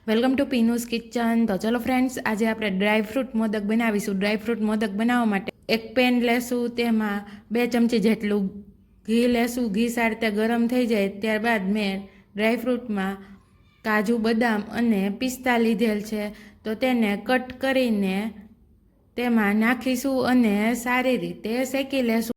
Welcome to પીનુસ kitchen. તો ચલો friends, આજે આપણે ડ્રાયફ્રૂટ મોદક બનાવીશું। ડ્રાયફ્રૂટ મોદક બનાવવા માટે એક પેન લેશું, તેમાં 2 ચમચી જેટલું ઘી લેશું। ઘી સારી રીતે ગરમ થઈ જાય ત્યારબાદ મેં ડ્રાયફ્રૂટમાં કાજુ, બદામ અને પિસ્તા લીધેલ છે, તો તેને કટ કરીને તેમાં નાખીશું અને સારી રીતે શેકી લેશું।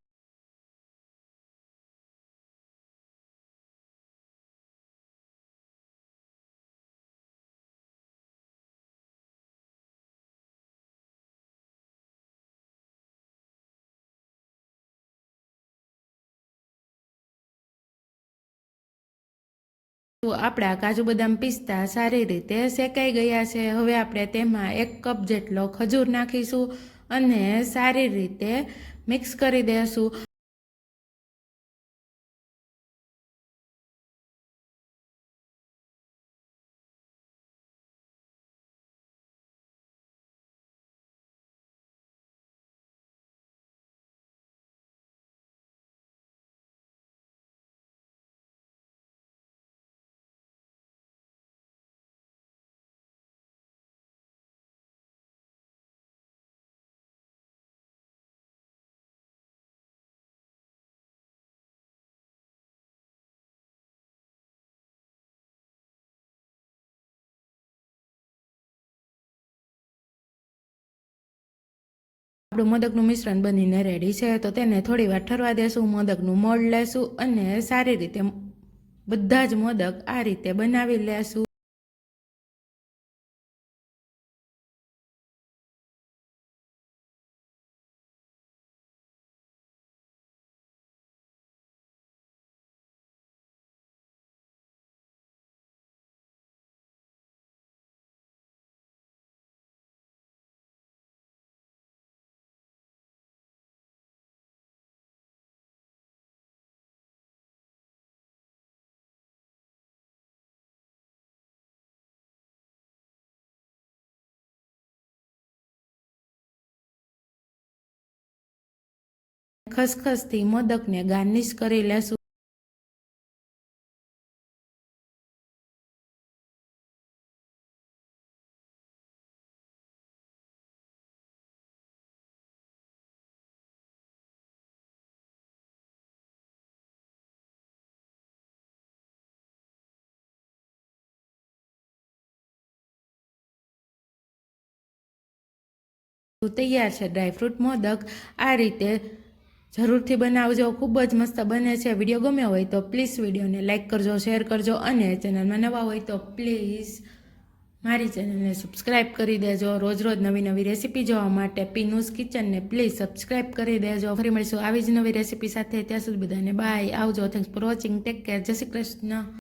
તો આપણા કાજુ, બદામ, પિસ્તા સારી રીતે શેકાઈ ગયા છે। હવે આપણે તેમાં 1 કપ જેટલો ખજૂર નાખીશું અને સારી રીતે મિક્સ કરી દઈશું। આપણું મોદકનું મિશ્રણ બનીને રેડી છે, તો તેને થોડી વાર ઠરવા દેશું। મોદકનું મોલ્ડ લેશું અને સારી રીતે બધા જ મોદક આ રીતે બનાવી લેશું। ખસખસથી મોદકને ગાર્નિશ કરી લેશું। તૈયાર છે ડ્રાયફ્રૂટ મોદક। આ રીતે જરૂરથી બનાવજો, ખૂબ જ મસ્ત બને છે। વિડીયો ગમ્યો હોય તો પ્લીઝ વિડીયોને લાઇક કરજો, શેર કરજો અને ચેનલમાં નવા હોય તો પ્લીઝ મારી ચેનલને સબસ્ક્રાઈબ કરી દેજો। રોજ રોજ નવી નવી રેસીપી જોવા માટે પીનુસ કિચનને પ્લીઝ સબસ્ક્રાઈબ કરી દેજો। ફરી મળીશું આવી જ નવી રેસીપી સાથે। ત્યાં સુધી બધાને બાય, આવજો। Thanks for watching, take care, જય શ્રી કૃષ્ણ।